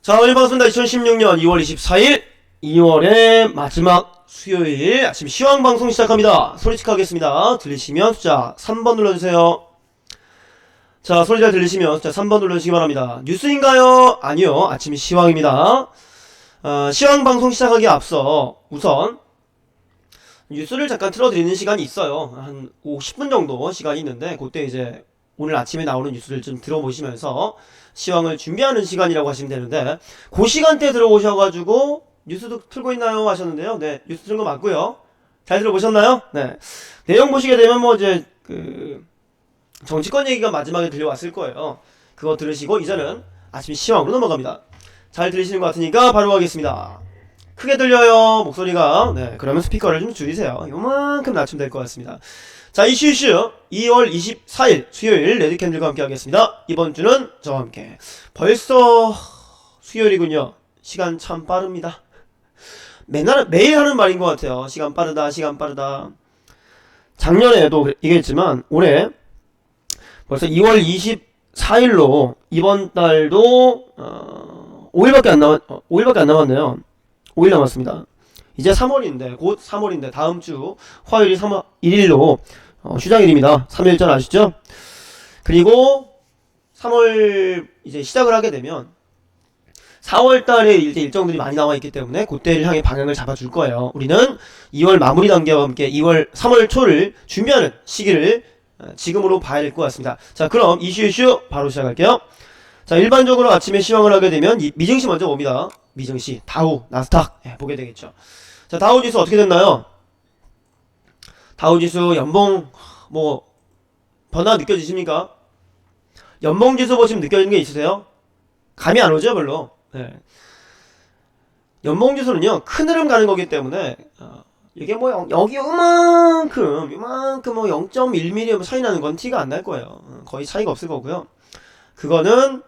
자, 오늘 반갑습니다. 2016년 2월 24일 2월의 마지막 수요일 아침 시황방송 시작합니다. 소리치게 하겠습니다. 들리시면 숫자 3번 눌러주세요. 자, 소리 잘 들리시면 숫자 3번 눌러주시기 바랍니다. 뉴스인가요? 아니요, 아침 시황입니다. 시황방송 시작하기에 앞서 우선 뉴스를 잠깐 틀어드리는 시간이 있어요. 한 10분 정도 시간이 있는데 그때 이제 오늘 아침에 나오는 뉴스를 좀 들어보시면서 시황을 준비하는 시간이라고 하시면 되는데, 그 시간대에 들어오셔가지고 뉴스도 틀고 있나요? 하셨는데요. 네, 뉴스 틀은 거 맞고요. 잘 들어보셨나요? 네. 내용 보시게 되면 뭐 이제 정치권 얘기가 마지막에 들려왔을 거예요. 그거 들으시고 이제는 아침 시황으로 넘어갑니다. 잘 들리시는 것 같으니까 바로 가겠습니다. 크게 들려요, 목소리가. 네, 그러면 스피커를 좀 줄이세요. 요만큼 낮추면 될 것 같습니다. 자, 이슈 2월 24일 수요일 레드캔들과 함께 하겠습니다. 이번 주는 저와 함께. 벌써 수요일이군요. 시간 참 빠릅니다. 매일 하는 말인 것 같아요. 시간 빠르다, 시간 빠르다. 작년에도 얘기했지만 올해 벌써 2월 24일로 이번 달도 5일밖에 안 남았네요. 5일 남았습니다. 이제 3월인데 곧 3월인데 다음 주 화요일이 3월 1일로 휴장일입니다. 3일전 아시죠? 그리고 3월 이제 시작을 하게 되면 4월달에 이제 일정들이 많이 남아있기 때문에 그때를 향해 방향을 잡아줄 거예요. 우리는 2월 마무리 단계와 함께 3월 초를 준비하는 시기를 지금으로 봐야 될 것 같습니다. 자, 그럼 이슈 바로 시작할게요. 자, 일반적으로 아침에 시황을 하게 되면 미증시 먼저 봅니다. 미증시, 다우, 나스닥 보게 되겠죠. 자, 다우지수 어떻게 됐나요? 다우지수 연봉 변화 느껴지십니까? 연봉지수 보시면 느껴지는 게 있으세요? 감이 안 오죠, 별로. 네. 연봉지수는요, 큰 흐름 가는 거기 때문에 이게 여기 요만큼 0.1mm 차이 나는 건 티가 안 날 거예요. 거의 차이가 없을 거고요. 그거는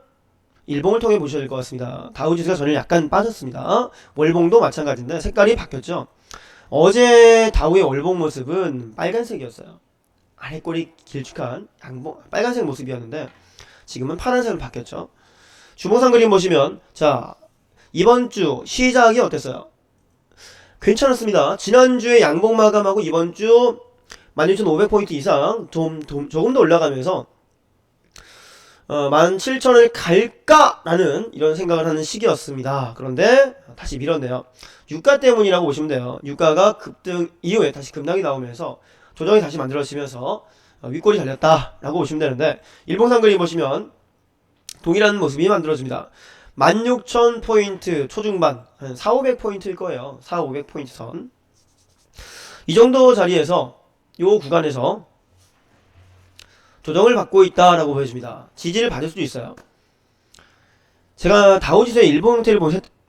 일봉을 통해 보셔야 될 것 같습니다. 다우지수가 전일 약간 빠졌습니다. 월봉도 마찬가지인데 색깔이 바뀌었죠. 어제 다우의 월봉 모습은 빨간색이었어요. 아래꼬리 길쭉한 빨간색 모습이었는데 지금은 파란색으로 바뀌었죠. 주봉상 그림 보시면, 자, 이번 주 시작이 어땠어요? 괜찮았습니다. 지난주에 양봉 마감하고 이번 주 16,500포인트 이상 조금 더 올라가면서 17,000을 갈까라는 이런 생각을 하는 시기였습니다. 그런데 다시 밀었네요. 유가 때문이라고 보시면 돼요. 유가가 급등 이후에 다시 급락이 나오면서 조정이 다시 만들어지면서 윗골이 달렸다라고 보시면 되는데, 일봉상 그림 보시면 동일한 모습이 만들어집니다. 16,000포인트 초중반, 한 4,500포인트일 거예요. 4,500포인트 선. 이 정도 자리에서 요 구간에서 조정을 받고 있다라고 보여집니다. 지지를 받을 수도 있어요. 제가 다우지수의 일본 형태를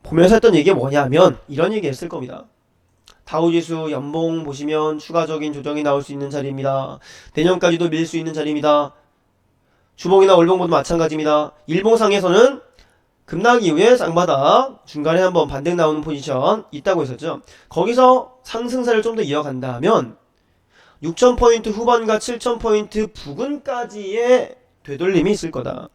보면서 했던 얘기가 뭐냐면 이런 얘기 했을 겁니다. 다우지수 연봉 보시면 추가적인 조정이 나올 수 있는 자리입니다. 내년까지도 밀 수 있는 자리입니다. 주봉이나 월봉 모두 마찬가지입니다. 일봉상에서는 급락 이후에 쌍바닥 중간에 한번 반등 나오는 포지션 있다고 했었죠. 거기서 상승세를 좀 더 이어간다면 6,000포인트 후반과 7,000포인트 부근까지의 되돌림이 있을 거다.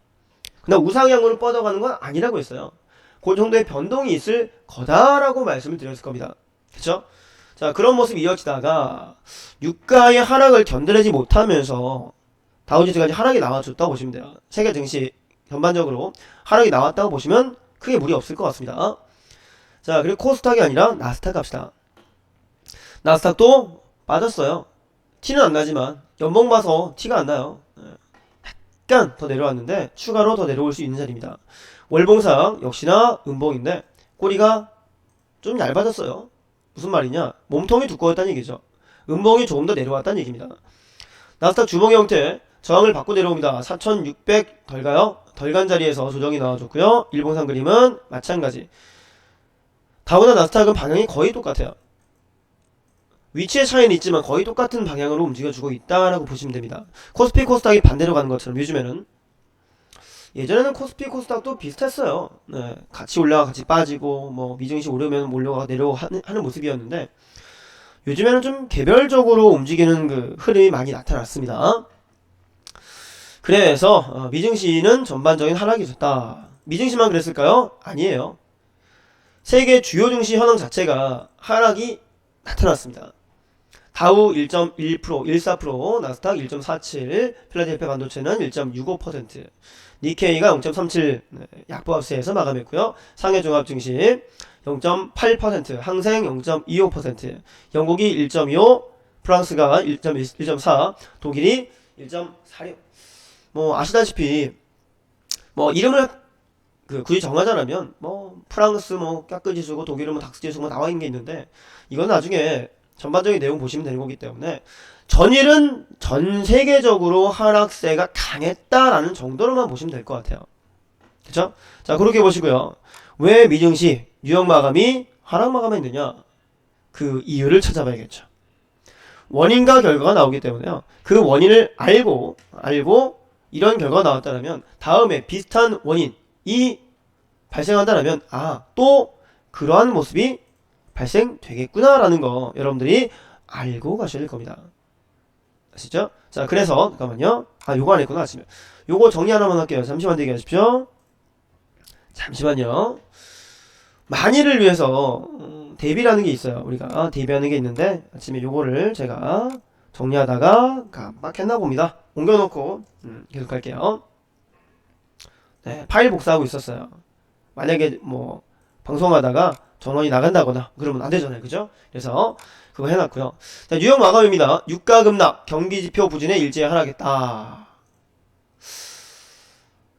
그러나 우상향으로 뻗어가는 건 아니라고 했어요. 그 정도의 변동이 있을 거다라고 말씀을 드렸을 겁니다. 그쵸? 자, 그런 모습이 이어지다가 유가의 하락을 견뎌내지 못하면서 다우지수가 하락이 나와줬다고 보시면 돼요. 세계 증시 전반적으로 하락이 나왔다고 보시면 크게 무리 없을 것 같습니다. 자, 그리고 코스닥이 아니라 나스닥 갑시다. 나스닥도 빠졌어요. 티는 안 나지만 연봉 봐서 티가 안 나요. 약간 더 내려왔는데 추가로 더 내려올 수 있는 자리입니다. 월봉상 역시나 음봉인데 꼬리가 좀 얇아졌어요. 무슨 말이냐? 몸통이 두꺼웠다는 얘기죠. 음봉이 조금 더 내려왔다는 얘기입니다. 나스닥 주봉의 형태 저항을 받고 내려옵니다. 4,600 덜가요? 덜간 자리에서 조정이 나와줬고요. 일봉상 그림은 마찬가지. 다우나 나스닥은 방향이 거의 똑같아요. 위치의 차이는 있지만 거의 똑같은 방향으로 움직여주고 있다라고 보시면 됩니다. 코스피 코스닥이 반대로 가는 것처럼 요즘에는. 예전에는 코스피 코스닥도 비슷했어요. 네, 같이 올라가 같이 빠지고 미증시 오르면 올라가 내려가 하는 모습이었는데 요즘에는 좀 개별적으로 움직이는 그 흐름이 많이 나타났습니다. 그래서 미증시는 전반적인 하락이 있었다. 미증시만 그랬을까요? 아니에요. 세계 주요 증시 현황 자체가 하락이 나타났습니다. 다우 1.1%, 1.4%, 나스닥 1.47, 필라델피아 반도체는 1.65%, 니케이가 0.37 약보합세에서 마감했고요. 상해 종합 증시 0.8%, 항생 0.25%, 영국이 1.25, 프랑스가 1.4, 독일이 1.46. 뭐 아시다시피 뭐 이름을 굳이 정하자면 뭐 프랑스 뭐 까끄 지수고 독일은 뭐 닥스 지수 뭐 나와 있는 게 있는데 이건 나중에 전반적인 내용 보시면 되는 거기 때문에 전일은 전 세계적으로 하락세가 강했다라는 정도로만 보시면 될 것 같아요. 그쵸? 자, 그렇게 보시고요. 왜 미증시 뉴욕 마감이 하락 마감했느냐? 그 이유를 찾아봐야겠죠. 원인과 결과가 나오기 때문에요. 그 원인을 알고 이런 결과가 나왔다면 다음에 비슷한 원인이 발생한다면 또 그러한 모습이 발생되겠구나라는 거 여러분들이 알고 가셔야 될 겁니다. 아시죠? 자, 그래서 잠깐만요. 요거 안 했구나. 아시면 요거 정리 하나만 할게요. 잠시만 대기하십시오. 잠시만요. 만일을 위해서 대비라는 게 있어요. 우리가 대비하는 게 있는데 아침에 요거를 제가 정리하다가 깜빡했나 봅니다. 옮겨놓고 계속 할게요. 네, 파일 복사하고 있었어요. 만약에 뭐 방송하다가 전원이 나간다거나 그러면 안 되잖아요. 그죠? 그래서 그거 해놨고요. 자, 뉴욕 마감입니다. 유가 급락, 경기지표 부진에 일제히 하락했다.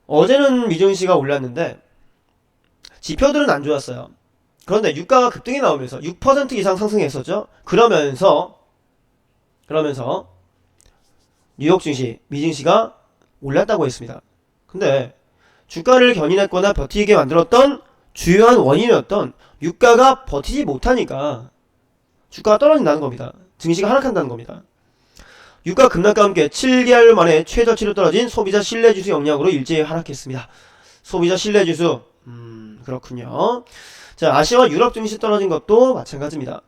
어제는 미증시가 올랐는데 지표들은 안 좋았어요. 그런데 유가가 급등이 나오면서 6% 이상 상승했었죠. 그러면서 뉴욕 증시, 미증시가 올랐다고 했습니다. 근데 주가를 견인했거나 버티게 만들었던 주요한 원인이었던 유가가 버티지 못하니까 주가가 떨어진다는 겁니다. 증시가 하락한다는 겁니다. 유가 급락과 함께 7개월 만에 최저치로 떨어진 소비자 신뢰지수 영향으로 일제히 하락했습니다. 소비자 신뢰지수 그렇군요. 자, 아시아와 유럽 증시 떨어진 것도 마찬가지입니다.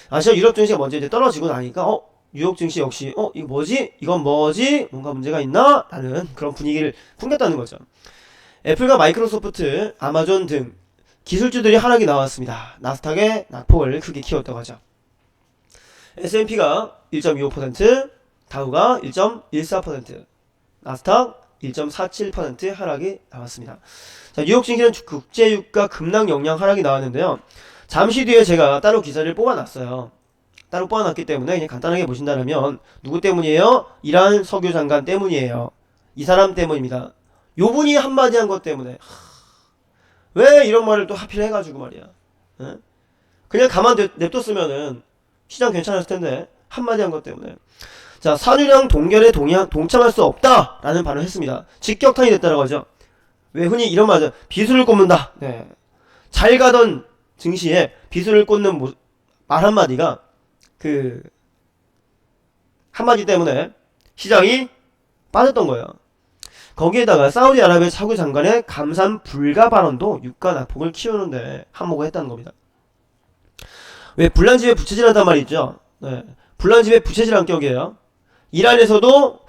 아시아 유럽 증시가 먼저 이제 떨어지고 나니까 뉴욕 증시 역시 이거 뭐지? 이건 뭐지? 뭔가 문제가 있나? 라는 그런 분위기를 풍겼다는 거죠. 애플과 마이크로소프트, 아마존 등 기술주들이 하락이 나왔습니다. 나스닥의 낙폭을 크게 키웠다고 하죠. S&P가 1.25%, 다우가 1.14%, 나스닥 1.47% 하락이 나왔습니다. 자, 뉴욕 증시는 국제유가 급락 영향 하락이 나왔는데요. 잠시 뒤에 제가 따로 기사를 뽑아놨어요. 따로 뽑아놨기 때문에 그냥 간단하게 보신다면 누구 때문이에요? 이란 석유 장관 때문이에요. 이 사람 때문입니다. 요 분이 한마디 한 것 때문에 왜 이런 말을 또 하필 해가지고 말이야. 에? 그냥 가만 냅뒀으면은 시장 괜찮았을 텐데 한마디 한 것 때문에. 자, 산유량 동결에 동참할 수 없다라는 발언을 했습니다. 직격탄이 됐다라고 하죠. 왜 흔히 이런 말이죠. 비수를 꼽는다. 네. 잘 가던 증시에 비수를 꽂는 말 한마디가 한마디 때문에 시장이 빠졌던 거예요. 거기에다가 사우디아라비아 차기 장관의 감산 불가 발언도 유가 낙폭을 키우는데 한몫을 했다는 겁니다. 왜 불난집에 부채질한단 말이 있죠. 네. 불난집에 부채질한 격이에요. 이란에서도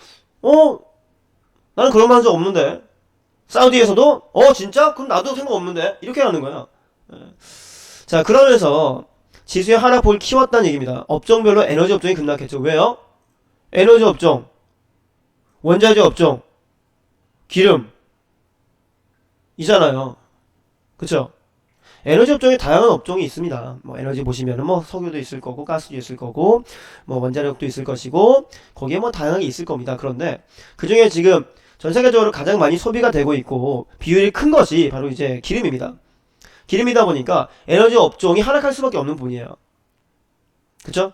나는 그런 말 한 적 없는데, 사우디에서도 진짜? 그럼 나도 생각 없는데, 이렇게 하는 거야. 네. 자, 그러면서 지수의 하락폭을 키웠다는 얘기입니다. 업종별로 에너지 업종이 급락했죠. 왜요? 에너지 업종, 원자재 업종, 기름 이잖아요. 그쵸? 에너지 업종에 다양한 업종이 있습니다. 뭐 에너지 보시면은 뭐 석유도 있을 거고 가스도 있을 거고 뭐 원자력도 있을 것이고 거기에 뭐 다양하게 있을 겁니다. 그런데 그 중에 지금 전 세계적으로 가장 많이 소비가 되고 있고 비율이 큰 것이 바로 이제 기름입니다. 기름이다 보니까 에너지 업종이 하락할 수밖에 없는 부분이에요. 그쵸?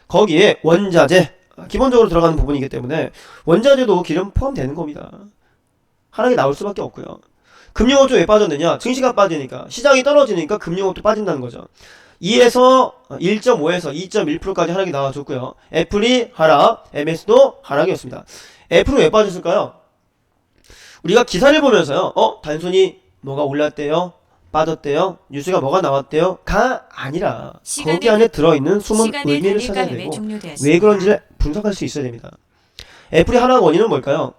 거기에 원자재 기본적으로 들어가는 부분이기 때문에 원자재도 기름 포함되는 겁니다. 하락이 나올 수밖에 없고요. 금융업종 왜 빠졌느냐? 증시가 빠지니까 시장이 떨어지니까 금융업도 빠진다는 거죠. 2에서 1.5에서 2.1%까지 하락이 나와줬고요. 애플이 하락, MS도 하락이었습니다. 애플은 왜 빠졌을까요? 우리가 기사를 보면서요. 단순히 뭐가 올랐대요? 빠졌대요? 뉴스가 뭐가 나왔대요? 가 아니라 거기 안에 들어있는 숨은 의미를 찾아야 되고 왜 그런지를 분석할 수 있어야 됩니다. 애플이 하락 원인은 뭘까요?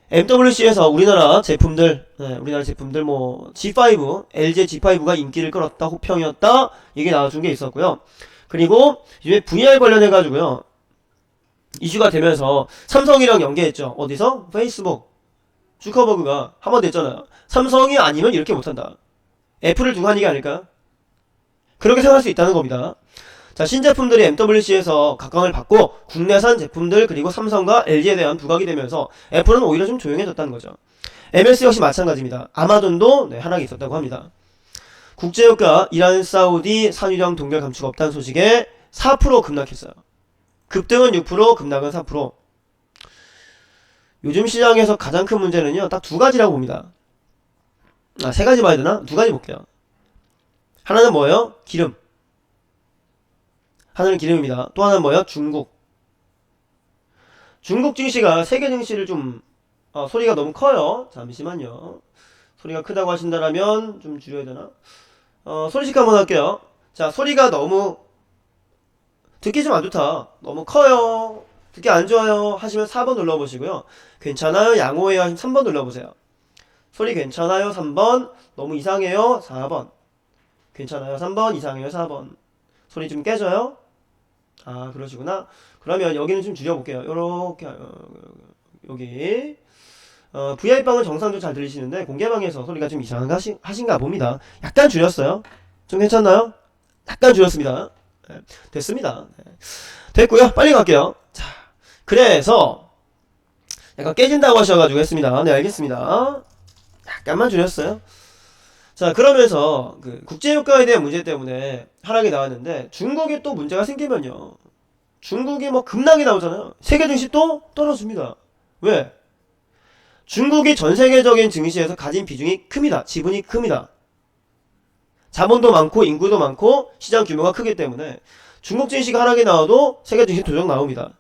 MWC에서 우리나라 제품들, 우리나라 제품들 뭐 G5, LG G5가 인기를 끌었다, 호평이었다, 이게 나와준 게 있었고요. 그리고 이제 VR 관련해가지고요, 이슈가 되면서 삼성이랑 연계했죠. 어디서? 페이스북. 주커버그가 한 번 됐잖아요. 삼성이 아니면 이렇게 못한다. 애플을 두고 한 얘기 아닐까요? 그렇게 생각할 수 있다는 겁니다. 자, 신제품들이 MWC에서 각광을 받고 국내산 제품들 그리고 삼성과 LG에 대한 부각이 되면서 애플은 오히려 좀 조용해졌다는 거죠. MS 역시 마찬가지입니다. 아마존도 하락이 있었다고 합니다. 국제유가 이란 사우디 산유량 동결 감축 없다는 소식에 4% 급락했어요. 급등은 6%, 급락은 4%. 요즘 시장에서 가장 큰 문제는요, 딱 두 가지라고 봅니다. 세 가지 봐야 되나? 두 가지 볼게요. 하나는 뭐예요? 기름. 하나는 기름입니다. 또 하나는 뭐예요? 중국. 중국 증시가 세계 증시를 좀 소리가 너무 커요. 잠시만요. 소리가 크다고 하신다면 좀 줄여야 되나? 소리 체크 한번 할게요. 자, 소리가 너무 듣기 좀 안 좋다, 너무 커요, 듣기 안 좋아요 하시면 4번 눌러보시고요. 괜찮아요, 양호해요 하시면 3번 눌러보세요. 소리 괜찮아요 3번, 너무 이상해요 4번, 괜찮아요 3번, 이상해요 4번. 소리 좀 깨져요? 아, 그러시구나. 그러면 여기는 좀 줄여볼게요. 요렇게 여기 VI방은 정상적으로 잘 들리시는데 공개방에서 소리가 좀 이상한가 하신가 봅니다. 약간 줄였어요. 좀 괜찮나요? 약간 줄였습니다. 네, 됐습니다. 네. 됐고요. 빨리 갈게요. 자, 그래서 약간 깨진다고 하셔가지고 했습니다. 네, 알겠습니다. 약간만 줄였어요. 자, 그러면서 그 국제유가에 대한 문제 때문에 하락이 나왔는데 중국이 또 문제가 생기면요, 중국이 뭐 급락이 나오잖아요. 세계 증시 또 떨어집니다. 왜? 중국이 전 세계적인 증시에서 가진 비중이 큽니다. 지분이 큽니다. 자본도 많고 인구도 많고 시장 규모가 크기 때문에 중국 증시가 하락이 나와도 세계 증시 조정 나옵니다.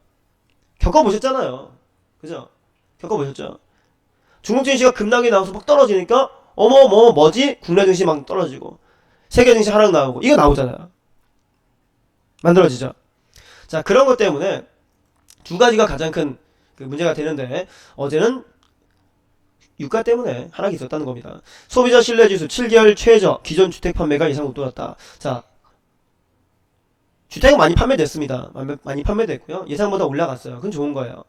겪어보셨잖아요. 그죠? 겪어보셨죠? 중국 증시가 급락이 나와서 막 떨어지니까 어머 뭐지? 국내 증시 막 떨어지고 세계 증시 하락 나오고 이거 나오잖아요. 만들어지죠. 자, 그런 것 때문에 두 가지가 가장 큰 그 문제가 되는데 어제는 유가 때문에 하락이 있었다는 겁니다. 소비자 신뢰지수 7개월 최저, 기존 주택 판매가 이상 웃돌았다. 자, 주택은 많이 판매됐습니다. 많이 판매됐고요. 예상보다 올라갔어요. 그건 좋은 거예요.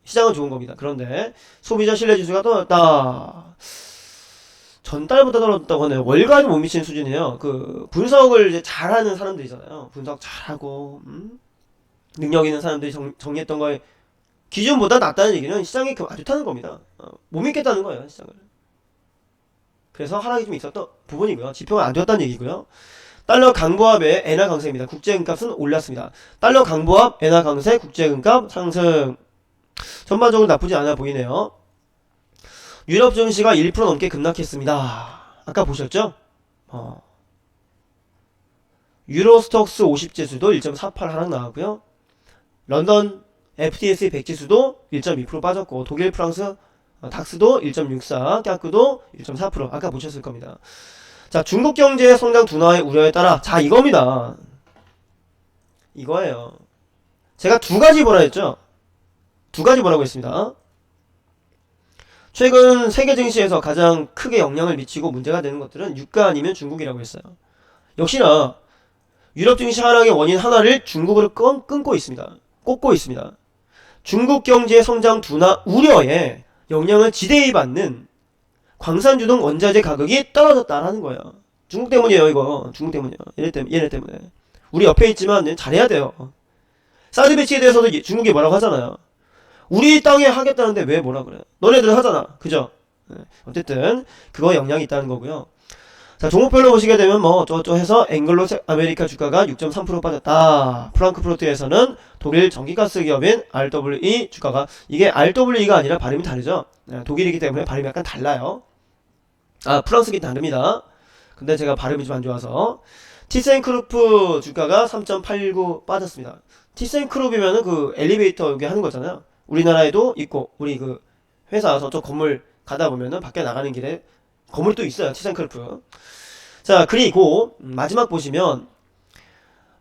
시장은 좋은 겁니다. 그런데 소비자 신뢰지수가 떨어졌다. 전달보다 떨어졌다고 하네요. 월가도 못 미치는 수준이에요. 그 분석을 이제 잘하는 사람들이잖아요. 분석 잘하고 능력 있는 사람들이 정리했던 거에 기준보다 낮다는 얘기는 시장이 안 좋다는 겁니다. 못 믿겠다는 거예요, 시장을. 그래서 하락이 좀 있었던 부분이고요. 지표가 안 좋았다는 얘기고요. 달러 강보합의 엔화 강세입니다. 국제금값은 올랐습니다. 달러 강보합, 엔화 강세, 국제금값 상승. 전반적으로 나쁘지 않아 보이네요. 유럽 증시가 1% 넘게 급락했습니다. 아까 보셨죠? 유로스톡스 50 지수도 1.48 하락 나왔고요. 런던 FTSE 100 지수도 1.2% 빠졌고, 독일, 프랑스 닥스도 1.64, 깍그도 1.4%. 아까 보셨을 겁니다. 자, 중국 경제의 성장 둔화의 우려에 따라, 자, 이겁니다. 이거예요. 제가 두 가지 뭐라 했죠? 두 가지 뭐라고 했습니다. 최근 세계 증시에서 가장 크게 영향을 미치고 문제가 되는 것들은 유가 아니면 중국이라고 했어요. 역시나 유럽 증시 하락의 원인 하나를 중국으로 끊고 있습니다. 꽂고 있습니다. 중국 경제의 성장 둔화 우려에 영향을 지대히 받는 광산주 등 원자재 가격이 떨어졌다라는 거예요. 중국 때문이에요, 이거. 중국 때문이에요. 얘네 때문에. 우리 옆에 있지만 잘해야 돼요. 사드 배치에 대해서도 중국이 뭐라고 하잖아요. 우리 땅에 하겠다는데 왜 뭐라 그래? 너네들 하잖아. 그죠? 어쨌든 그거 영향이 있다는 거고요. 자, 종목별로 보시게 되면 뭐 어쩌고저쩌고 해서 앵글로 아메리카 주가가 6.3% 빠졌다. 프랑크푸르트에서는 독일 전기가스 기업인 RWE 주가가, 이게 RWE가 아니라 발음이 다르죠. 독일이기 때문에 발음이 약간 달라요. 프랑스기 다릅니다. 근데 제가 발음이 좀 안 좋아서. 티센크루프 주가가 3.89 빠졌습니다. 티센크룹이면은 그 엘리베이터 여기 하는 거잖아요. 우리나라에도 있고, 우리 그 회사 저쪽 건물 가다 보면은 밖에 나가는 길에 건물이 또 있어요. 티센크루프. 자, 그리고 마지막 보시면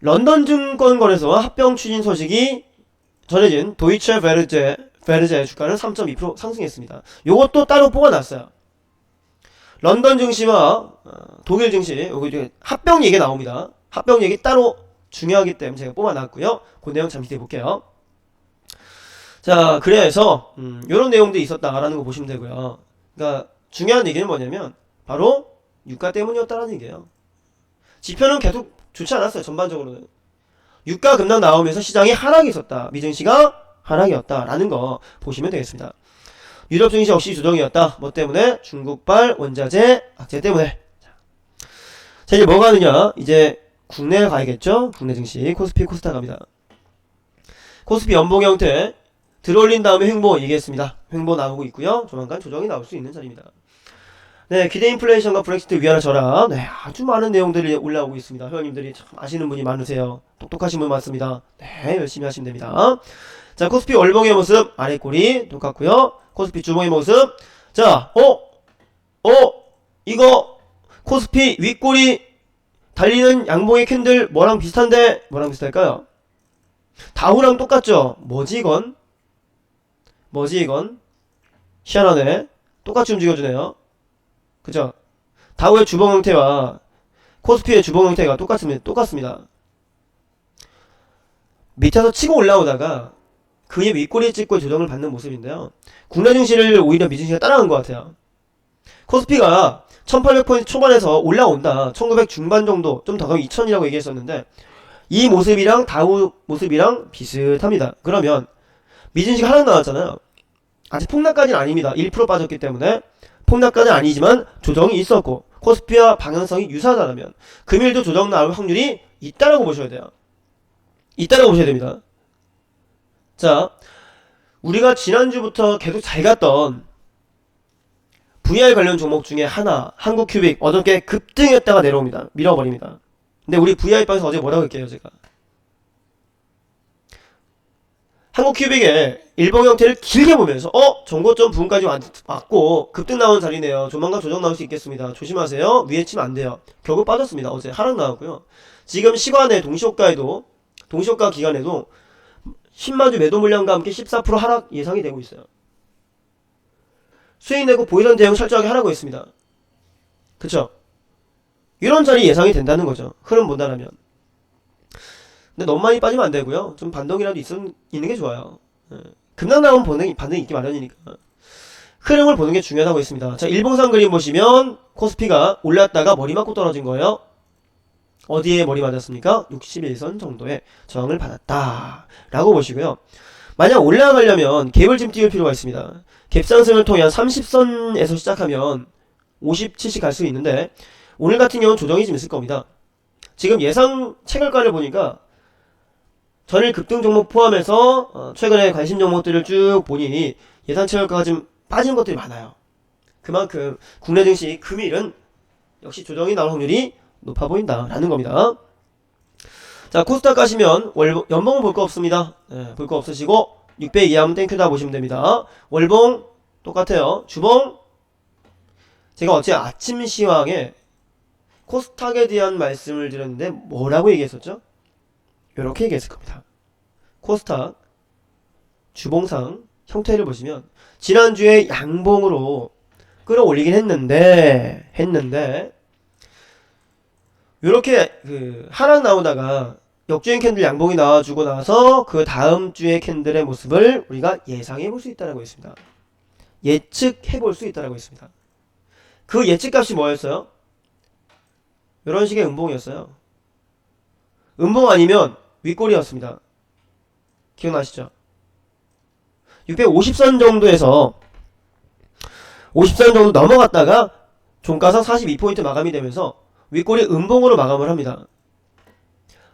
런던 증권거래소와 합병 추진 소식이 전해진 도이체 베르제 주가는 3.2% 상승했습니다. 요것도 따로 뽑아놨어요. 런던 증시와 독일 증시, 여기 합병 얘기 나옵니다. 합병 얘기 따로 중요하기 때문에 제가 뽑아놨고요. 그 내용 잠시 뒤에 볼게요. 자, 그래서 이런 내용들이 있었다라는 거 보시면 되고요. 그러니까 중요한 얘기는 뭐냐면 바로 유가 때문이었다라는 얘기예요. 지표는 계속 좋지 않았어요. 전반적으로는. 유가 급락 나오면서 시장이 하락이 있었다. 미증시가 하락이었다라는 거 보시면 되겠습니다. 유럽 증시 역시 조정이었다. 뭐 때문에? 중국발 원자재 악재 때문에. 자, 이제 뭐가 하느냐? 이제 국내에 가야겠죠? 국내 증시 코스피 코스닥 갑니다. 코스피 연봉 형태 들어올린 다음에 횡보 얘기했습니다. 횡보 나오고 있고요. 조만간 조정이 나올 수 있는 자리입니다. 네, 기대 인플레이션과 브렉시트 위안화 절하. 네, 아주 많은 내용들이 올라오고 있습니다. 회원님들이 참 아시는 분이 많으세요. 똑똑하신 분 많습니다. 네, 열심히 하시면 됩니다. 자, 코스피 월봉의 모습 아래 꼬리 똑같고요. 코스피 주봉의 모습. 자, 이거 코스피 윗꼬리 달리는 양봉의 캔들 뭐랑 비슷한데 뭐랑 비슷할까요? 다우랑 똑같죠? 뭐지 이건? 희한하네. 똑같이 움직여주네요. 그죠? 다우의 주봉 형태와 코스피의 주봉 형태가 똑같습니다. 밑에서 치고 올라오다가 그의 윗꼬리에 찍고 조정을 받는 모습인데요. 국내 증시를 오히려 미증시가 따라간 것 같아요. 코스피가 1800포인트 초반에서 올라온다. 1900 중반 정도, 좀 더 가면 2000이라고 얘기했었는데 이 모습이랑 다우 모습이랑 비슷합니다. 그러면 미증시가 하락 나왔잖아요. 아직 폭락까지는 아닙니다. 1% 빠졌기 때문에 폭락까지는 아니지만 조정이 있었고 코스피와 방향성이 유사하다면 금일도 조정 나올 확률이 있다라고 보셔야 돼요. 있다라고 보셔야 됩니다. 자, 우리가 지난주부터 계속 잘 갔던 VR 관련 종목 중에 하나, 한국큐빅 어저께 급등했다가 내려옵니다. 밀어버립니다. 근데 우리 VR방에서 어제 뭐라고 했게요, 제가? 한국큐빅의 일봉 형태를 길게 보면서 정고점 부분까지 왔고 급등 나온 자리네요. 조만간 조정 나올 수 있겠습니다. 조심하세요. 위에 치면 안 돼요. 결국 빠졌습니다. 어제 하락 나왔고요. 지금 시간의 동시효과 기간에도 신마주 매도 물량과 함께 14% 하락 예상이 되고 있어요. 수익 내고 보이던 대응 철저하게 하라고 했습니다. 그쵸? 이런 자리 예상이 된다는 거죠. 흐름 본다라면. 근데 너무 많이 빠지면 안 되고요. 좀 반동이라도 있는 게 좋아요. 급락 나오면 반등이 있기 마련이니까. 흐름을 보는 게 중요하다고 했습니다. 자, 일봉상 그림 보시면 코스피가 올랐다가 머리 맞고 떨어진 거예요. 어디에 머리 맞았습니까? 61선 정도의 저항을 받았다 라고 보시고요. 만약 올라가려면 갭을 좀 띄울 필요가 있습니다. 갭 상승을 통해 한 30선에서 시작하면 50, 70 갈 수 있는데 오늘 같은 경우는 조정이 좀 있을 겁니다. 지금 예상 체결가를 보니까 전일 급등 종목 포함해서 최근에 관심 종목들을 쭉 보니 예상 체결가가 좀 빠진 것들이 많아요. 그만큼 국내 증시 금일은 역시 조정이 나올 확률이 높아 보인다라는 겁니다. 자, 코스닥 가시면 연봉은 볼 거 없습니다. 볼 거 없으시고 600 이하면 땡큐다 보시면 됩니다. 월봉 똑같아요. 주봉 제가 어제 아침 시황에 코스닥에 대한 말씀을 드렸는데 뭐라고 얘기했었죠? 이렇게 얘기했을 겁니다. 코스닥 주봉상 형태를 보시면 지난주에 양봉으로 끌어올리긴 했는데 요렇게 하락 나오다가 역주행 캔들 양봉이 나와주고 나서 그 다음 주의 캔들의 모습을 우리가 예상해 볼 수 있다라고 했습니다. 예측해 볼 수 있다라고 했습니다. 그 예측값이 뭐였어요? 이런 식의 음봉이었어요. 음봉 아니면 윗골이었습니다. 기억나시죠? 650선 정도에서 50선 정도 넘어갔다가 종가상 42포인트 마감이 되면서 윗골이 음봉으로 마감을 합니다.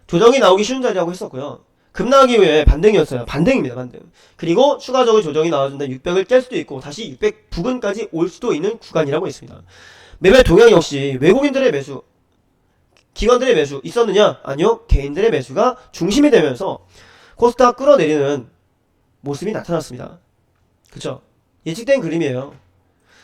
조정이 나오기 쉬운 자리라고 했었고요. 급락하기 이후에 반등이었어요. 반등입니다. 반등. 그리고 추가적으로 조정이 나와준다. 600을 깰 수도 있고 다시 600 부근까지 올 수도 있는 구간이라고 했습니다. 매매 동향 역시 외국인들의 매수, 기관들의 매수 있었느냐? 아니요. 개인들의 매수가 중심이 되면서 코스닥 끌어내리는 모습이 나타났습니다. 그쵸? 예측된 그림이에요.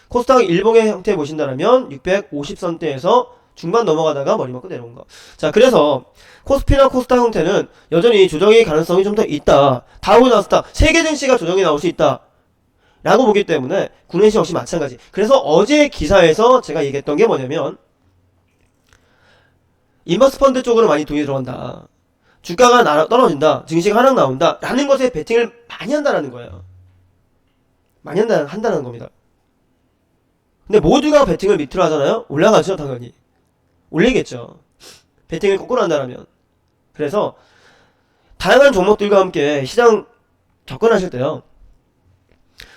코스닥 일봉의 형태 보신다면 650선대에서 중반 넘어가다가 머리 맞고 내려온 거. 자, 그래서 코스피나 코스닥 형태는 여전히 조정의 가능성이 좀 더 있다. 다우 나스닥 세계 증시가 조정이 나올 수 있다. 라고 보기 때문에 국내시 역시 마찬가지. 그래서 어제 기사에서 제가 얘기했던 게 뭐냐면 인버스 펀드 쪽으로 많이 돈이 들어간다. 주가가 떨어진다. 증시가 하락 나온다. 라는 것에 베팅을 많이 한다라는 거예요. 많이 한다는 겁니다. 근데 모두가 베팅을 밑으로 하잖아요? 올라가죠, 당연히. 올리겠죠. 베팅을 거꾸로 한다라면. 그래서 다양한 종목들과 함께 시장 접근하실 때요.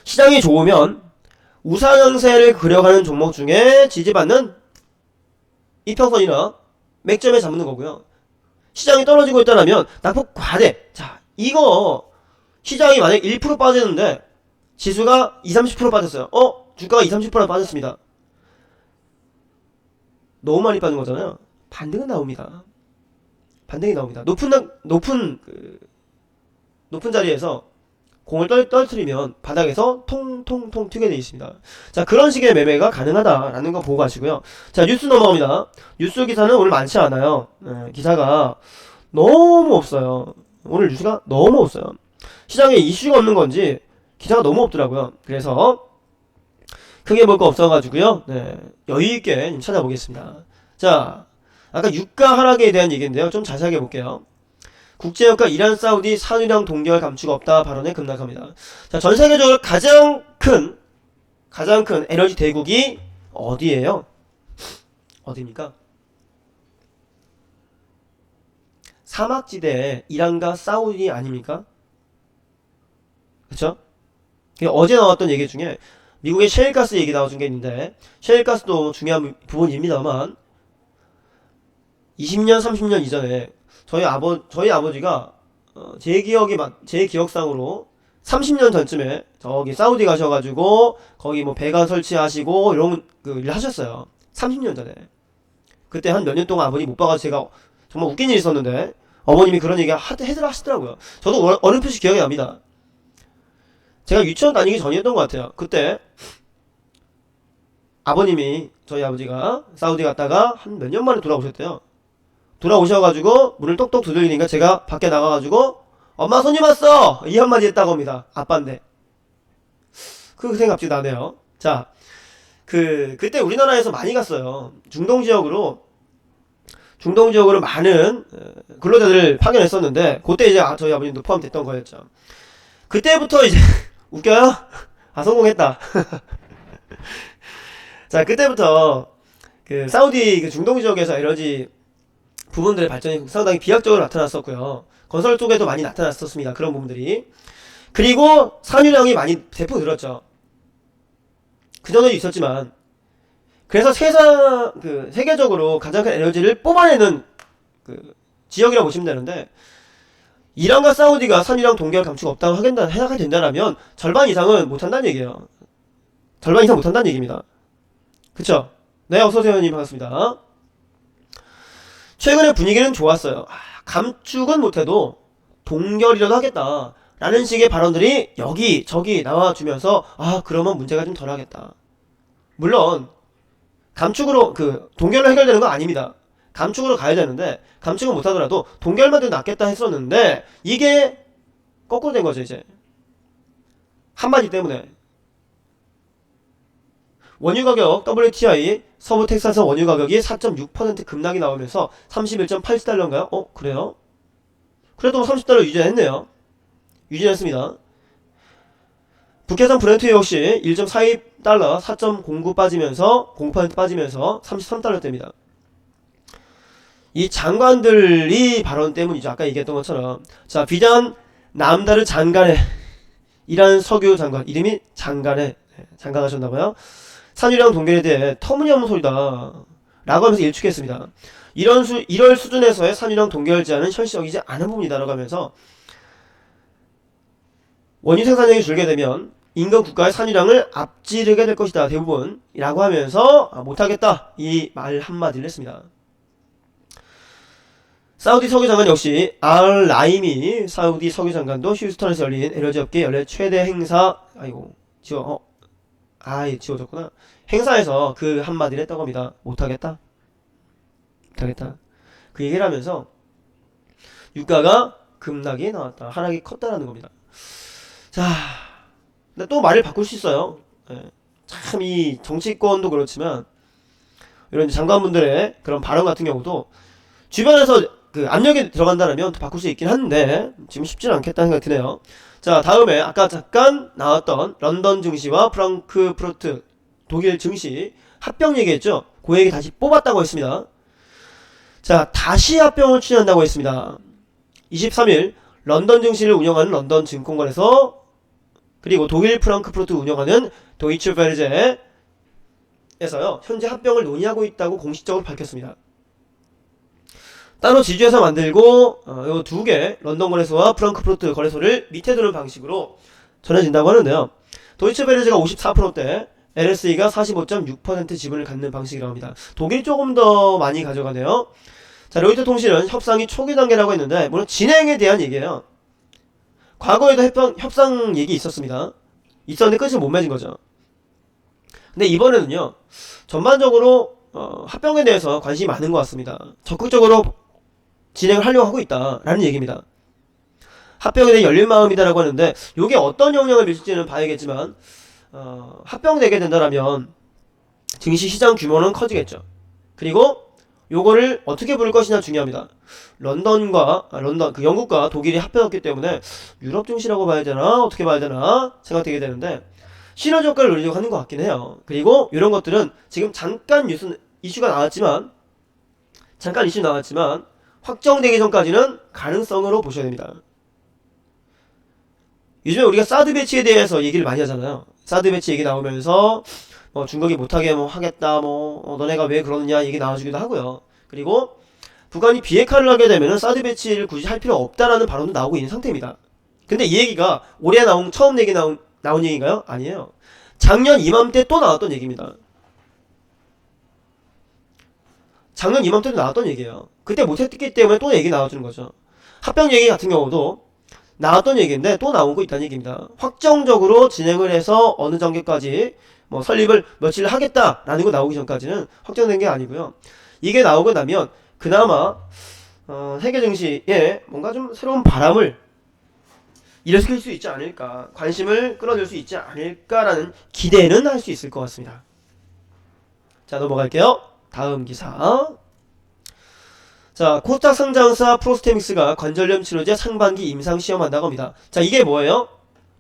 시장이 좋으면 우상향세를 그려가는 종목 중에 지지받는 이평선이나 맥점에 잡는 거고요. 시장이 떨어지고 있다면 낙폭 과대. 자, 이거 시장이 만약 1% 빠지는데 지수가 20-30% 빠졌어요. 주가가 20-30% 빠졌습니다. 너무 많이 빠진 거잖아요. 반등은 나옵니다. 반등이 나옵니다. 높은 자리에서 공을 떨어뜨리면 바닥에서 통통통 튀게 되어 있습니다. 자, 그런 식의 매매가 가능하다라는 거 보고 가시고요. 자, 뉴스 넘어갑니다. 뉴스 기사는 오늘 많지 않아요. 기사가 너무 없어요. 오늘 뉴스가 너무 없어요. 시장에 이슈가 없는 건지 기사가 너무 없더라고요. 그래서 크게 볼 거 없어가지고요. 여유있게 찾아보겠습니다. 자, 아까 유가 하락에 대한 얘기인데요. 좀 자세하게 볼게요. 국제유가 이란 사우디 산유량 동결 감축 없다 발언에 급락합니다. 자, 전 세계적으로 가장 큰 에너지 대국이 어디예요? 어디입니까? 사막지대에 이란과 사우디 아닙니까? 그쵸? 어제 나왔던 얘기 중에 미국의 셰일가스 얘기 나와준 게 있는데, 셰일가스도 중요한 부분입니다만 20년 30년 이전에 저희 아버지가 제 기억상으로 30년 전쯤에 저기 사우디 가셔가지고 거기 뭐 배관 설치하시고 이런 그 일 하셨어요. 30년 전에. 그때 한 몇 년 동안 아버님 못 봐가지고 제가 정말 웃긴 일이 있었는데 어머님이 그런 얘기 하시더라고요. 저도 어렴풋이 기억이 납니다. 제가 유치원 다니기 전이었던 것 같아요. 그때 저희 아버지가 사우디 갔다가 한 몇 년 만에 돌아오셨대요. 돌아오셔가지고 문을 똑똑 두들기니까 제가 밖에 나가가지고 엄마 손님 왔어! 이 한마디 했다고 합니다. 아빠인데. 그 생각 갑자기 나네요. 자, 그때 우리나라에서 많이 갔어요. 중동 지역으로 많은 근로자들을 파견했었는데 그때 이제 저희 아버님도 포함됐던 거였죠. 그때부터 이제 웃겨요? 성공했다. 자, 그때부터 그 사우디 그 중동 지역에서 에너지 부분들의 발전이 상당히 비약적으로 나타났었고요. 건설 쪽에도 많이 나타났었습니다. 그런 부분들이. 그리고 산유량이 많이 대폭 늘었죠. 그전에도 있었지만. 그래서 세계적으로 가장 큰 에너지를 뽑아내는 지역이라고 보시면 되는데, 이란과 사우디가 산유량 동결 감축 없다고 생각이 된다면 절반 이상은 못한다는 얘기예요. 절반 이상 못한다는 얘기입니다. 그쵸? 네, 어서오세요, 형님. 반갑습니다. 최근에 분위기는 좋았어요. 감축은 못해도 동결이라도 하겠다 라는 식의 발언들이 여기 저기 나와주면서 그러면 문제가 좀 덜하겠다. 물론 감축으로 동결로 해결되는 거 아닙니다. 감축으로 가야 되는데 감축은 못하더라도 동결만 돼도 낫겠다 했었는데 이게 거꾸로 된 거죠. 이제 한마디 때문에 원유 가격 WTI 서부 텍사스 원유 가격이 4.6% 급락이 나오면서 31.87달러인가요? 그래요? 그래도 30달러 유지했네요. 유지했습니다. 북해산 브렌트 역시 1.42달러 4.09 빠지면서 0% 빠지면서 33달러대입니다. 이 장관들이 발언 때문이죠. 아까 얘기했던 것처럼. 자, 비단 남다르 장관의 이란 석유 장관, 이름이 장관 하셨나봐요. 산유량 동결에 대해 터무니없는 소리다 라고 하면서 일축했습니다. 이럴 수준에서의 산유량 동결 제한은 현실적이지 않은 부분이다 라고 하면서 원유 생산량이 줄게 되면 인근 국가의 산유량을 앞지르게 될 것이다 대부분 라고 하면서 못하겠다 이 말 한마디를 했습니다. 사우디 석유 장관 역시 알-라이미 사우디 석유 장관도 휴스턴에서 열린 에너지업계 연례 최대 행사 지워졌구나. 행사에서 그 한마디를 했다고 합니다. 못하겠다. 못하겠다. 그 얘기를 하면서 유가가 급락이 나왔다. 하락이 컸다라는 겁니다. 자, 근데 또 말을 바꿀 수 있어요. 예. 참 이 정치권도 그렇지만 이런 장관분들의 그런 발언 같은 경우도 주변에서 그 압력이 들어간다면 바꿀 수 있긴 한데 지금 쉽지는 않겠다는 생각이 드네요. 자, 다음에 아까 잠깐 나왔던 런던 증시와 프랑크푸르트 독일 증시 합병 얘기했죠. 그 얘기 다시 뽑았다고 했습니다. 자, 다시 합병을 추진한다고 했습니다. 23일 런던 증시를 운영하는 런던 증권거래소 그리고 독일 프랑크푸르트 운영하는 도이치 베르제에서요 현재 합병을 논의하고 있다고 공식적으로 밝혔습니다. 따로 지주회사 만들고 이 두 개 런던 거래소와 프랑크푸르트 거래소를 밑에 두는 방식으로 전해진다고 하는데요. 도이치 베르제가 54%대 LSE가 45.6% 지분을 갖는 방식이라고 합니다. 독일이 조금 더 많이 가져가네요. 자, 로이터 통신은 협상이 초기 단계라고 했는데 물론 진행에 대한 얘기예요. 과거에도 협상 얘기 있었습니다. 있었는데 끝이 못 맺은 거죠. 근데 이번에는요 전반적으로 합병에 대해서 관심이 많은 것 같습니다. 적극적으로 진행을 하려고 하고 있다라는 얘기입니다. 합병에 대해 열린 마음이다라고 하는데 이게 어떤 영향을 미칠지는 봐야겠지만 합병되게 된다라면 증시 시장 규모는 커지겠죠. 그리고 요거를 어떻게 부를 것이냐 중요합니다. 영국과 독일이 합병했기 때문에 유럽 증시라고 봐야 되나 어떻게 봐야 되나 생각되게 되는데 시너지 효과를 노리려고 하는 것 같긴 해요. 그리고 이런 것들은 지금 잠깐 이슈가 나왔지만 확정되기 전까지는 가능성으로 보셔야 됩니다. 요즘에 우리가 사드 배치에 대해서 얘기를 많이 하잖아요. 사드 배치 얘기 나오면서 중국이 못하게 하겠다 너네가 왜 그러느냐 얘기 나와주기도 하고요. 그리고 북한이 비핵화를 하게 되면은 사드 배치를 굳이 할 필요 없다라는 발언도 나오고 있는 상태입니다. 근데 이 얘기가 올해 처음 얘기 나온 얘기인가요? 아니에요. 작년 이맘때 또 나왔던 얘기입니다. 작년 이맘때도 나왔던 얘기예요. 그때 못했기 때문에 또 얘기 나와주는 거죠. 합병 얘기 같은 경우도 나왔던 얘기인데 또 나오고 있다는 얘기입니다. 확정적으로 진행을 해서 어느 단계까지 설립을 며칠 하겠다라는 거 나오기 전까지는 확정된 게 아니고요. 이게 나오고 나면 그나마 세계 증시에 뭔가 좀 새로운 바람을 일으킬 수 있지 않을까, 관심을 끌어낼 수 있지 않을까라는 기대는 할 수 있을 것 같습니다. 자, 넘어갈게요. 다음 기사. 자, 코스닥 상장사 프로스테믹스가 관절염 치료제 상반기 임상 시험한다고 합니다. 자, 이게 뭐예요?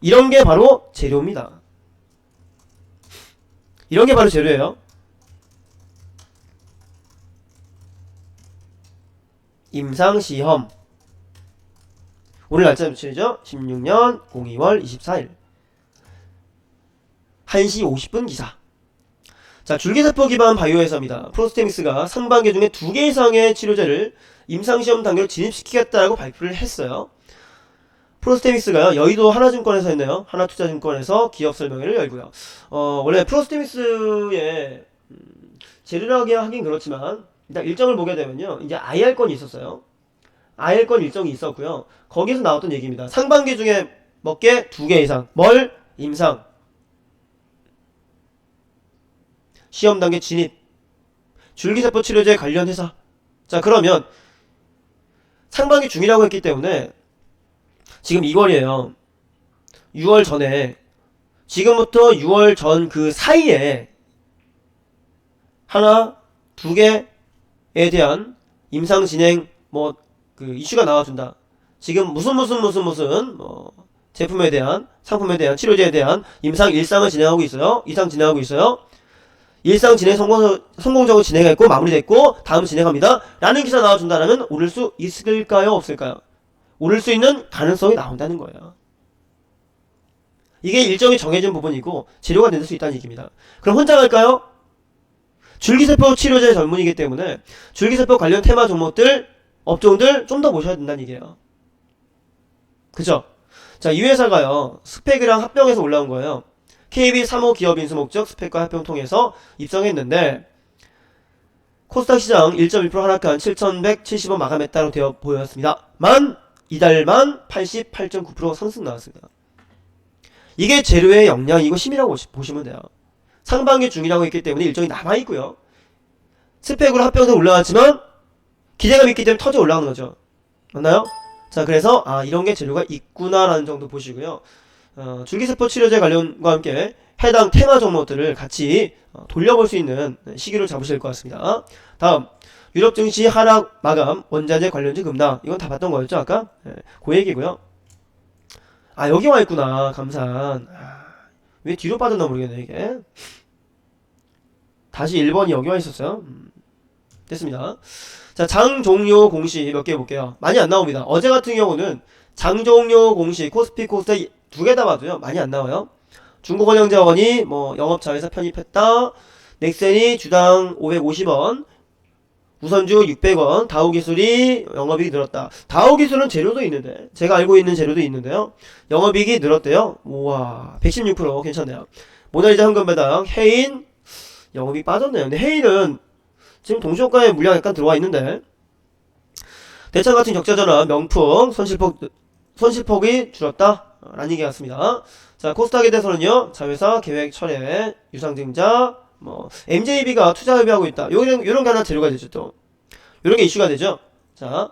이런 게 바로 재료입니다. 이런 게 바로 재료예요. 임상시험. 오늘 날짜 며칠이죠? 16년 02월 24일 1시 50분 기사. 자, 줄기세포 기반 바이오 회사입니다. 프로스테믹스가 상반기 중에 2개 이상의 치료제를 임상시험 단계로 진입시키겠다라고 발표를 했어요. 프로스테믹스가요, 여의도 하나증권에서 했네요. 하나투자증권에서 기업 설명회를 열고요. 원래 프로스테믹스의 재료라고 하긴 그렇지만 일단 일정을 보게 되면요, 이제 IR건이 있었어요. IR건 일정이 있었고요. 거기서 나왔던 얘기입니다. 상반기 중에 먹게 2개 이상. 임상 시험 단계 진입. 줄기세포 치료제 관련 회사. 자, 그러면 상반기 중이라고 했기 때문에 지금 2월이에요. 6월 전에, 지금부터 6월 전 그 사이에 하나, 2개에 대한 임상 진행 이슈가 나와준다. 지금 무슨 제품에 대한, 상품에 대한, 치료제에 대한 임상 1상을 진행하고 있어요. 2상 진행하고 있어요. 1상 진행 성공적으로 진행했고 마무리됐고 다음 진행합니다 라는 기사 나와준다면 오를 수 있을까요? 없을까요? 오를 수 있는 가능성이 나온다는 거예요. 이게 일정이 정해진 부분이고 재료가 될 수 있다는 얘기입니다. 그럼 혼자 갈까요? 줄기세포 치료제 전문이기 때문에 줄기세포 관련 테마 종목들, 업종들 좀 더 모셔야 된다는 얘기예요. 그죠? 자, 이 회사가요, 스펙이랑 합병해서 올라온 거예요. KB 3호 기업 인수 목적 스펙과 합병 통해서 입성했는데 코스닥 시장 1.1% 하락한 7,170원 마감했다고 되어 보였습니다. 이달만 88.9% 상승 나왔습니다. 이게 재료의 영향이고 힘이라고 보시면 돼요. 상반기 중이라고 했기 때문에 일정이 남아있고요. 스펙으로 합병해서 올라왔지만 기대감이 있기 때문에 터져 올라가는 거죠. 맞나요? 자, 그래서 이런 게 재료가 있구나라는 정도 보시고요. 줄기세포 치료제 관련과 함께 해당 테마 종목들을 같이 돌려볼 수 있는 시기를 잡으실 것 같습니다. 다음, 유럽 증시 하락 마감, 원자재 관련주 급락. 이건 다 봤던 거였죠, 아까? 그 얘기고요. 여기 와 있구나, 감산. 왜 뒤로 빠졌나 모르겠네, 이게. 다시 1번이 여기 와 있었어요. 됐습니다. 자, 장 종료 공시 몇 개 볼게요. 많이 안 나옵니다. 어제 같은 경우는 장 종료 공시, 코스피, 코스닥 두 개 다 봐도요, 많이 안 나와요. 중국은행자원이 영업자회사 편입했다. 넥센이 주당 550원, 우선주 600원, 다우기술이 영업이익이 늘었다. 다우기술은 재료도 있는데, 제가 알고 있는 재료도 있는데요. 영업이익이 늘었대요. 우와, 116% 괜찮네요. 모나리자 현금배당, 해인, 영업이익 빠졌네요. 근데 해인은 지금 동시효과에 물량 약간 들어와 있는데, 대창 같은 적자전환, 명품, 손실폭이 줄었다. 라는 얘기 같습니다. 자, 코스닥에 대해서는요, 자회사 계획 철회, 유상증자, MJB가 투자 협의하고 있다. 요런 게 하나 재료가 되죠, 또. 요런 게 이슈가 되죠. 자,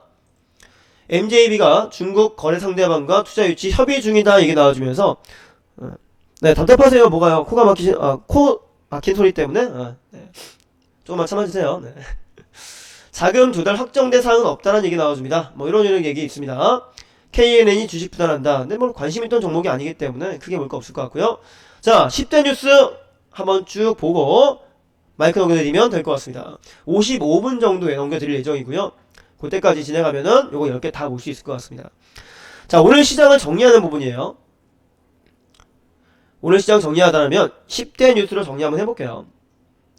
MJB가 중국 거래 상대방과 투자 유치 협의 중이다. 이게 나와주면서, 네, 답답하세요. 뭐가요? 코 막힌 소리 때문에? 네. 조금만 참아주세요. 네. 자금 조달 확정된 사항은 없다는 얘기 나와줍니다. 이런 얘기 있습니다. KNN이 주식 부단한다. 근데 관심 있던 종목이 아니기 때문에 크게 볼 거 없을 것 같고요. 자, 10대 뉴스 한번 쭉 보고 마이크 넘겨드리면 될 것 같습니다. 55분 정도에 넘겨드릴 예정이고요. 그때까지 진행하면은 요거 10개 다 볼 수 있을 것 같습니다. 자, 오늘 시장을 정리하는 부분이에요. 오늘 시장 정리하다면 10대 뉴스로 정리 한번 해볼게요.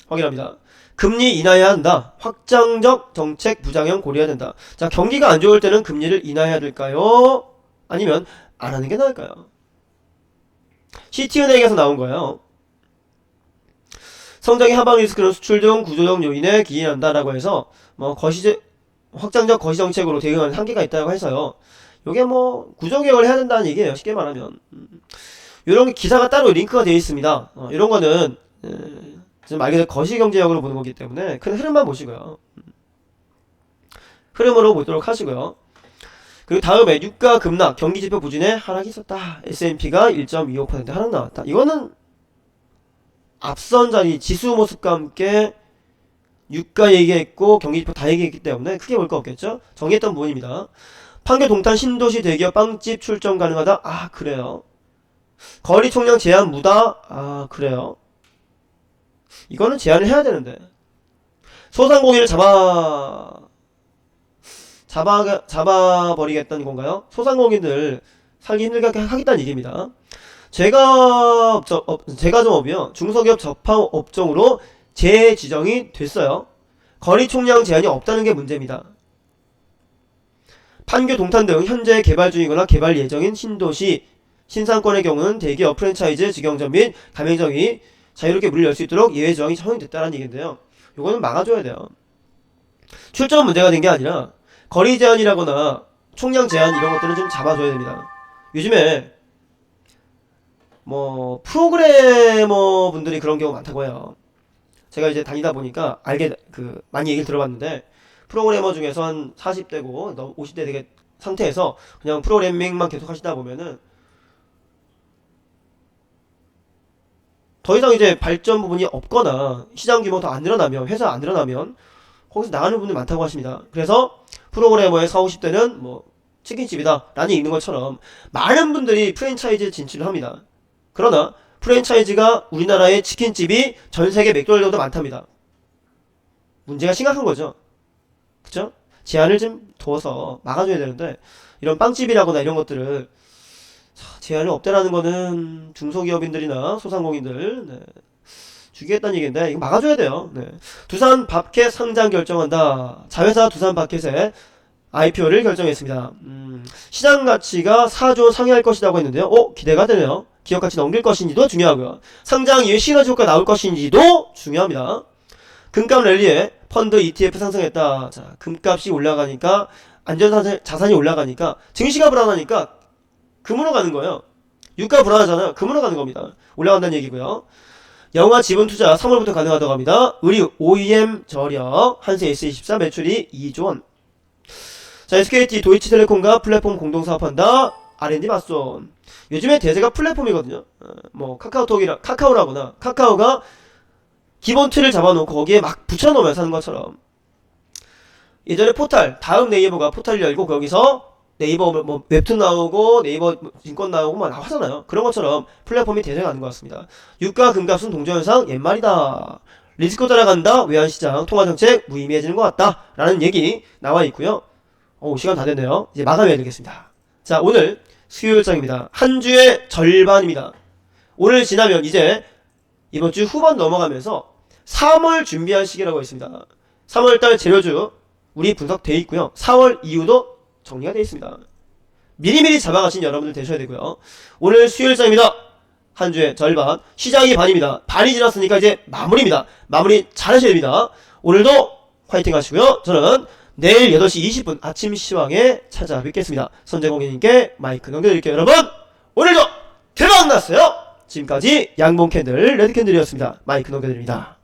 확인합니다. 금리 인하해야 한다. 확장적 정책 부작용 고려해야 된다. 자, 경기가 안 좋을 때는 금리를 인하해야 될까요? 아니면 안 하는 게 나을까요? 시티은행에서 나온 거예요. 성장의 하방 리스크는 수출 등 구조적 요인에 기인한다라고 해서 확장적 거시 정책으로 대응하는 한계가 있다고 해서요. 요게 구조 개혁을 해야 된다는 얘기예요. 쉽게 말하면. 요런 기사가 따로 링크가 되어 있습니다. 이런 거는 지금 말 그대로 거시경제학으로 보는 거기 때문에 큰 흐름만 보시고요. 흐름으로 보도록 하시고요. 그리고 다음에 유가 급락, 경기지표 부진에 하락이 있었다. S&P가 1.25% 하락 나왔다. 이거는 앞선 자리 지수 모습과 함께 유가 얘기했고 경기지표 다 얘기했기 때문에 크게 볼 거 없겠죠. 정리했던 부분입니다. 판교 동탄 신도시 대기업 빵집 출점 가능하다. 그래요. 거리 총량 제한 무다. 그래요. 이거는 제한을 해야 되는데 소상공인을 잡아버리겠다는 건가요? 소상공인들 살기 힘들게 하겠다는 얘기입니다. 제과점업이요. 중소기업 접합 업종으로 재지정이 됐어요. 거리 총량 제한이 없다는 게 문제입니다. 판교 동탄 등 현재 개발 중이거나 개발 예정인 신도시 신상권의 경우는 대기업 프랜차이즈 직영점 및 가맹점이 자유롭게 문을 열 수 있도록 예외 조항이 적용됐다는 얘기인데요. 요거는 막아줘야 돼요. 출점 문제가 된 게 아니라 거리 제한이라거나 총량 제한 이런 것들은 좀 잡아줘야 됩니다. 요즘에 프로그래머 분들이 그런 경우 많다고 해요. 제가 이제 다니다 보니까 많이 얘기를 들어봤는데 프로그래머 중에서 한 40대고 50대 되게 상태에서 그냥 프로그래밍만 계속 하시다 보면은 더 이상 이제 발전 부분이 없거나 시장 규모가 더 안 늘어나면, 회사 안 늘어나면 거기서 나가는 분들이 많다고 하십니다. 그래서 프로그래머의 40, 50대는 치킨집이다 라는 있는 것처럼 많은 분들이 프랜차이즈 진출을 합니다. 그러나 프랜차이즈가 우리나라의 치킨집이 전세계 맥도날드보다 많답니다. 문제가 심각한 거죠. 그쵸? 제한을 좀 둬서 막아줘야 되는데 이런 빵집이라거나 이런 것들을 제한이 없다라는 거는 중소기업인들이나 소상공인들 주겠다는 얘기인데 이거 막아줘야 돼요. 두산 밥켓 상장 결정한다. 자회사 두산 밥켓에 IPO를 결정했습니다. 시장 가치가 4조 상회할 것이라고 했는데요. 기대가 되네요. 기업 가치 넘길 것인지도 중요하고요. 상장 이후에 시너지 효과 나올 것인지도 중요합니다. 금값 랠리에 펀드 ETF 상승했다. 자, 금값이 올라가니까 안전자산이 올라가니까 증시가 불안하니까 금으로 가는 거예요. 유가 불안하잖아요. 금으로 가는 겁니다. 올라간다는 얘기고요. 영화 지분 투자 3월부터 가능하다고 합니다. 의류 OEM 저력 한세 S24 매출이 2조 원. 자, SKT 도이치텔레콤과 플랫폼 공동 사업한다. R&D 맞손. 요즘에 대세가 플랫폼이거든요. 뭐 카카오라거나 카카오가 기본 틀을 잡아놓고 거기에 막 붙여놓으면서 하는 것처럼 예전에 포탈, 다음 네이버가 포탈을 열고 거기서 네이버 뭐 웹툰 나오고 네이버 인권 나오고 막 하잖아요. 그런 것처럼 플랫폼이 대세가 나는 것 같습니다. 유가 금값은 동전현상 옛말이다. 리스크 따라간다. 외환시장 통화정책 무의미해지는 것 같다. 라는 얘기 나와 있고요. 시간 다 됐네요. 이제 마감해야 되겠습니다. 자, 오늘 수요일장입니다. 한 주의 절반입니다. 오늘 지나면 이제 이번 주 후반 넘어가면서 3월 준비할 시기라고 있습니다. 3월달 재료주 우리 분석돼 있고요. 4월 이후도 정리가 되어 있습니다. 미리미리 잡아가신 여러분들 되셔야 되고요. 오늘 수요일장입니다. 한 주의 절반, 시작이 반입니다. 반이 지났으니까 이제 마무리입니다. 마무리 잘 하셔야 됩니다. 오늘도 화이팅 하시고요. 저는 내일 8시 20분 아침 시황에 찾아뵙겠습니다. 선재공인님께 마이크 넘겨드릴게요. 여러분, 오늘도 대박 났어요! 지금까지 양봉 캔들, 레드 캔들이었습니다. 마이크 넘겨드립니다.